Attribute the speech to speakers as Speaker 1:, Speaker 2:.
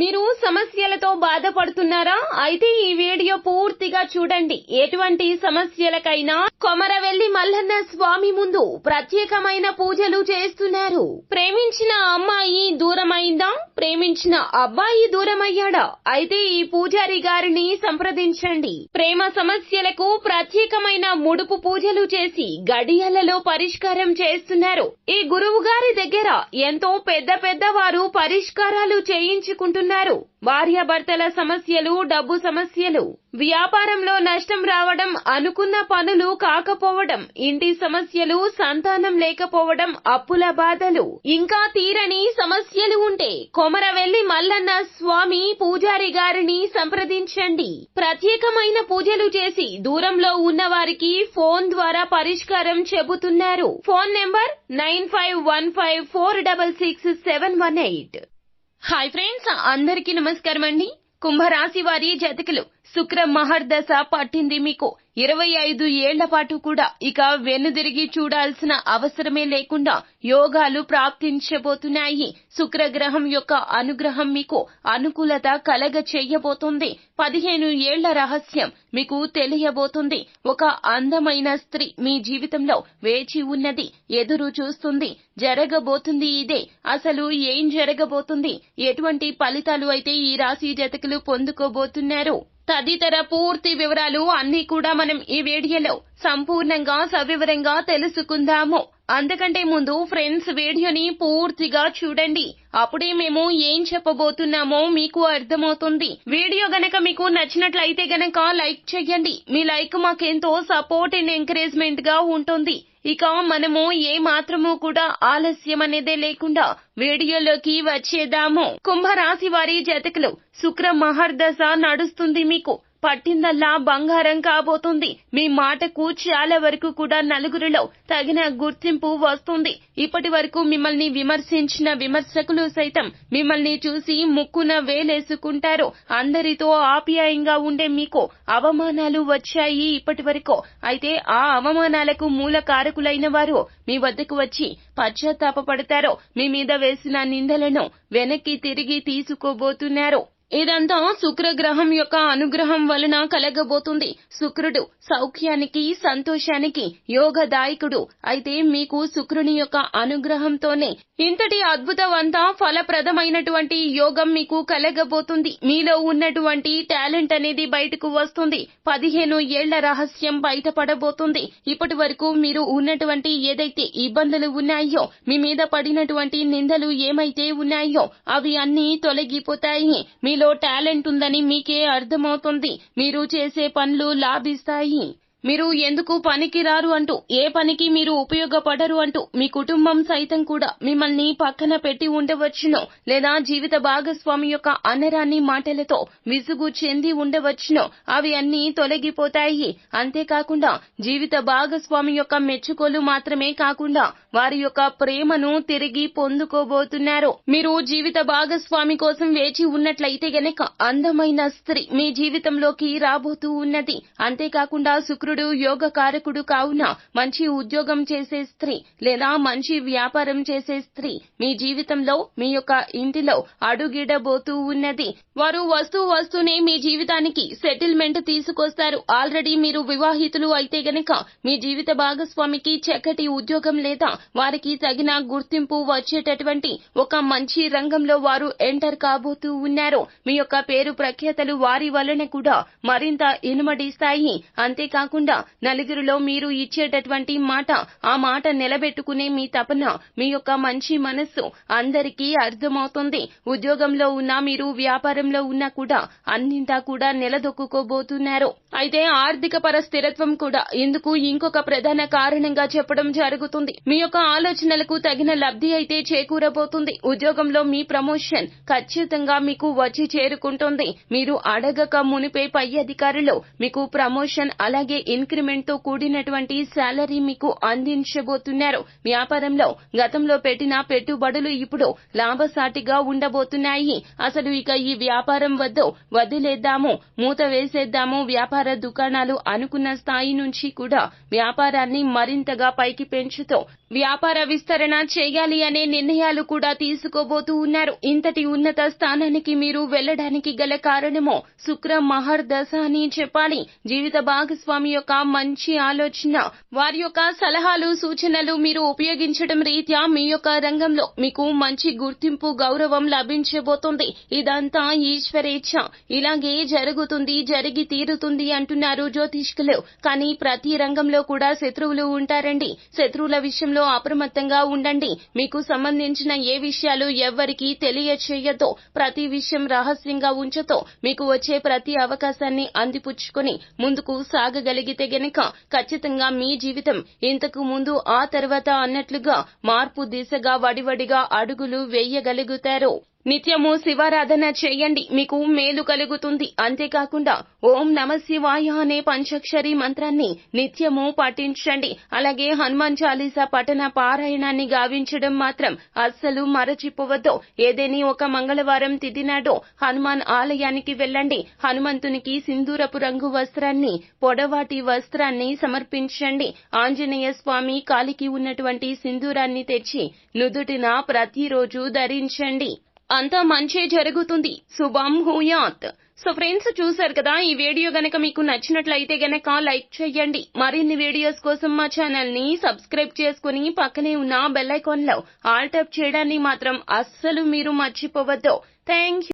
Speaker 1: మీరు సమస్యలతో బాధపడుతున్నారా? అయితే ఈ వీడియో పూర్తిగా చూడండి. ఎటువంటి సమస్యలకైనా కొమరవెల్లి మల్లన్న స్వామి ముందు ప్రత్యేకమైన పూజలు చేస్తున్నారు. ప్రేమించిన అమ్మాయి దూరమైందా? ప్రేమించిన అబ్బాయి దూరమయ్యాడా? అయితే ఈ పూజారి గారిని సంప్రదించండి. ప్రేమ సమస్యలకు ప్రత్యేకమైన ముడుపు పూజలు చేసి గడియలలో పరిష్కారం చేస్తున్నారు. ఈ గురువు గారి దగ్గర ఎంతో పెద్ద వారు పరిష్కారాలు చేయించుకుంటున్నారు. భార్యాభర్తల సమస్యలు, డబ్బు సమస్యలు, వ్యాపారంలో నష్టం రావడం, అనుకున్న పనులు కాకపోవడం, ఇంటి సమస్యలు, సంతానం లేకపోవడం, అప్పుల బాధలు, ఇంకా తీరని సమస్యలు ఉంటే కొమరవెల్లి మల్లన్న స్వామి పూజారి గారిని సంప్రదించండి. ప్రత్యేకమైన పూజలు చేసి దూరంలో ఉన్న వారికి ఫోన్ ద్వారా పరిష్కారం చెబుతున్నారు. Phone number 9515466718. హాయ్ ఫ్రెండ్స్, అందరికీ నమస్కారం అండి. కుంభరాశి వారి జాతకులు, శుక్ర మహర్దశ పట్టింది మీకు. 25 ఏళ్ల పాటు కూడా ఇక వెనుదిరిగి చూడాల్సిన అవసరమే లేకుండా యోగాలు ప్రాప్తించబోతున్నాయి. శుక్రగ్రహం యొక్క అనుగ్రహం మీకు అనుకూలత కలగ చేయబోతుంది. 15 ఏళ్ల రహస్యం మీకు తెలియబోతుంది. ఒక అందమైన స్త్రీ మీ జీవితంలో వేచి ఉన్నది, ఎదురు చూస్తుంది. జరగబోతుంది ఇదే. అసలు ఏం జరగబోతుంది, ఎటువంటి ఫలితాలు అయితే ఈ రాశి జాతకులు పొందుకోబోతున్నారు తదితర పూర్తి వివరాలు అన్ని కూడా మనం ఈ వీడియోలో సంపూర్ణంగా సవివరంగా తెలుసుకుందాము. అంతకంటే ముందు ఫ్రెండ్స్, వీడియోని పూర్తిగా చూడండి. అప్పుడే మేము ఏం చెప్పబోతున్నామో మీకు అర్థమవుతుంది. వీడియో గనక మీకు నచ్చినట్లయితే గనక లైక్ చేయండి. మీ లైక్ మాకెంతో సపోర్ట్ అండ్ ఎంకరేజ్మెంట్ గా ఉంటుంది. ఇక మనము ఏ మాత్రము కూడా ఆలస్యం అనేదే లేకుండా వీడియోలోకి వచ్చేద్దాము. కుంభరాశి వారి జాతకులు, శుక్ర మహర్దశ నడుస్తుంది మీకు. పట్టిందల్లా బంగారం కాబోతుంది. మీ మాటకు చాలా వరకు కూడా నలుగురిలో తగిన గుర్తింపు వస్తుంది. ఇప్పటి వరకు మిమ్మల్ని విమర్శించిన విమర్శకులు సైతం మిమ్మల్ని చూసి ముక్కున వేలేసుకుంటారు. అందరితో ఆప్యాయంగా ఉండే మీకు అవమానాలు వచ్చాయి ఇప్పటి వరకు. అయితే ఆ అవమానాలకు మూల కారకులైన వారు మీ వద్దకు వచ్చి పశ్చాత్తాపపడతారు. మీ మీద వేసిన నిందలను వెనక్కి తిరిగి తీసుకోబోతున్నారు. ఇదంతా శుక్రగ్రహం యొక్క అనుగ్రహం వలన కలగబోతుంది. శుక్రుడు సౌఖ్యానికి, సంతోషానికి యోగదాయకుడు. అయితే మీకు శుక్రుని యొక్క అనుగ్రహంతోనే ఇంతటి అద్భుతవంత ఫలప్రదమైనటువంటి యోగం మీకు కలగబోతుంది. మీలో ఉన్నటువంటి టాలెంట్ అనేది బయటకు వస్తుంది. 15 ఏళ్ల రహస్యం బయటపడబోతుంది. ఇప్పటి వరకు మీరు ఉన్నటువంటి ఏదైతే ఇబ్బందులు ఉన్నాయో, మీ మీద పడినటువంటి నిందలు ఏమైతే ఉన్నాయో అవి అన్నీ తొలగిపోతాయి. మీలో టాలెంట్ ఉందని మీకే అర్థమవుతుంది. మీరు చేసే పనులు లాభిస్తాయి. మీరు ఎందుకు పనికి రారు అంటూ, ఏ పనికి మీరు ఉపయోగపడరు అంటూ మీ కుటుంబం సైతం కూడా మిమ్మల్ని పక్కన పెట్టి ఉండవచ్చును. లేదా జీవిత భాగస్వామి యొక్క అనరాని మాటలతో విసుగు చెంది ఉండవచ్చును. అవి అన్నీ తొలగిపోతాయి. అంతేకాకుండా జీవిత భాగస్వామి యొక్క మెచ్చుకోలు మాత్రమే కాకుండా వారి యొక్క ప్రేమను తిరిగి పొందుకోబోతున్నారు. మీరు జీవిత భాగస్వామి కోసం వేచి ఉన్నట్లయితే గనక అందమైన స్త్రీ మీ జీవితంలోకి రాబోతూ ఉన్నది. అంతేకాకుండా శుక్రుడు యోగకారకుడు కావున మంచి ఉద్యోగం చేసే స్త్రీ లేదా మంచి వ్యాపారం చేసే స్త్రీ మీ జీవితంలో, మీ యొక్క ఇంటిలో అడుగిడబోతూ ఉన్నది. వారు వస్తూనే మీ జీవితానికి సెటిల్మెంట్ తీసుకొస్తారు. ఆల్రెడీ మీరు వివాహితులు అయితే గనక మీ జీవిత భాగస్వామికి చక్కటి ఉద్యోగం లేదా వారికి తగిన గుర్తింపు వచ్చేటటువంటి ఒక మంచి రంగంలో వారు ఎంటర్ కాబోతూ ఉన్నారు. మీ యొక్క పేరు ప్రఖ్యాతలు వారి వలన కూడా మరింత ఇనుమడిస్తాయి. అంతేకాకుండా నలుగురిలో మీరు ఇచ్చేటటువంటి మాట, ఆ మాట నిలబెట్టుకునే మీ తపన, మీ యొక్క మంచి మనస్సు అందరికీ అర్థమవుతుంది. ఉద్యోగంలో ఉన్నా, మీరు వ్యాపారంలో ఉన్నా కూడా అన్నింటా కూడా నిలదొక్కుకోబోతున్నారు. అయితే ఆర్థిక పర స్థిరత్వం కూడా ఇందుకు ఇంకొక ప్రధాన కారణంగా చెప్పడం జరుగుతుంది. మీ యొక్క ఆలోచనలకు తగిన లబ్ధి అయితే చేకూరబోతుంది. ఉద్యోగంలో మీ ప్రమోషన్ ఖచ్చితంగా మీకు వచ్చి చేరుకుంటుంది. మీరు అడగక మునిపే పై అధికారులు మీకు ప్రమోషన్ అలాగే ఇంక్రిమెంట్ తో కూడినటువంటి శాలరీ మీకు అందించబోతున్నారు. వ్యాపారంలో గతంలో పెట్టిన పెట్టుబడులు ఇప్పుడు లాభసాటిగా ఉండబోతున్నాయి. అసలు ఇక ఈ వ్యాపారం వదిలేద్దాము, మూత వేసేద్దాము, వ్యాపార దుకాణాలు అనుకున్న స్థాయి నుంచి కూడా వ్యాపారాన్ని మరింతగా పైకి పెంచుతూ వ్యాపార విస్తరణ చేయాలి అనే నిర్ణయాలు కూడా తీసుకోబోతూ ఉన్నారు. ఇంతటి ఉన్నత స్థానానికి మీరు వెళ్ళడానికి గల కారణమో శుక్ర మహర్దశ అని చెప్పాలి. జీవిత భాగస్వామి యొక్క మంచి ఆలోచన, వారి యొక్క సలహాలు, సూచనలు మీరు ఉపయోగించడం రీత్యా మీ యొక్క రంగంలో మీకు మంచి గుర్తింపు, గౌరవం లభించబోతుంది. ఇదంతా ఈశ్వరేచ్ఛ. ఇలాగే జరుగుతుంది, జరిగి తీరుతుంది అంటున్నారు జ్యోతిష్కులు. కానీ ప్రతి రంగంలో కూడా శత్రువులు ఉంటారండి. శత్రువుల విషయంలో అప్రమత్తంగా ఉండండి. మీకు సంబంధించిన ఏ విషయాలు ఎవ్వరికీ తెలియచేయొద్దు. ప్రతి విషయం రహస్యంగా ఉంచుతూ మీకు వచ్చే ప్రతి అవకాశాన్ని అందిపుచ్చుకొని ముందుకు సాగగలిగితే గనక ఖచ్చితంగా మీ జీవితం ఇంతకు ముందు ఆ తర్వాత అన్నట్లుగా మార్పు దిశగా వడివడిగా అడుగులు వేయగలుగుతారు. నిత్యము శివారాధన చేయండి, మీకు మేలు కలుగుతుంది. అంతేకాకుండా ఓం నమఃశివాయ అనే పంచాక్షరి మంత్రాన్ని నిత్యము పఠించండి. అలాగే హనుమాన్ చాలీసా పఠన పారాయణాన్ని గావించడం మాత్రం అస్సలు మరచిపోవద్దు. ఏదేని ఒక మంగళవారం తిథి నాడు హనుమాన్ ఆలయానికి వెళ్ళండి. హనుమంతునికి సింధూరపు రంగు వస్త్రాన్ని, పొడవాటి వస్త్రాన్ని సమర్పించండి. ఆంజనేయ స్వామి కాలికి ఉన్నటువంటి సింధూరాన్ని తెచ్చి నుదుటిన ప్రతిరోజు ధరించండి. అంతా మంచే జరుగుతుంది. శుభం భూయాత్. సో ఫ్రెండ్స్, చూసారు కదా, ఈ వీడియో గనక మీకు నచ్చినట్లయితే గనక లైక్ చేయండి. మరిన్ని వీడియోస్ కోసం మా ఛానల్ ని సబ్స్క్రైబ్ చేసుకుని పక్కనే ఉన్న బెల్ ఐకాన్ లో ఆల్ ట్యాప్ చేయడాన్ని మాత్రం అస్సలు మీరు మర్చిపోవద్దు. థాంక్యూ.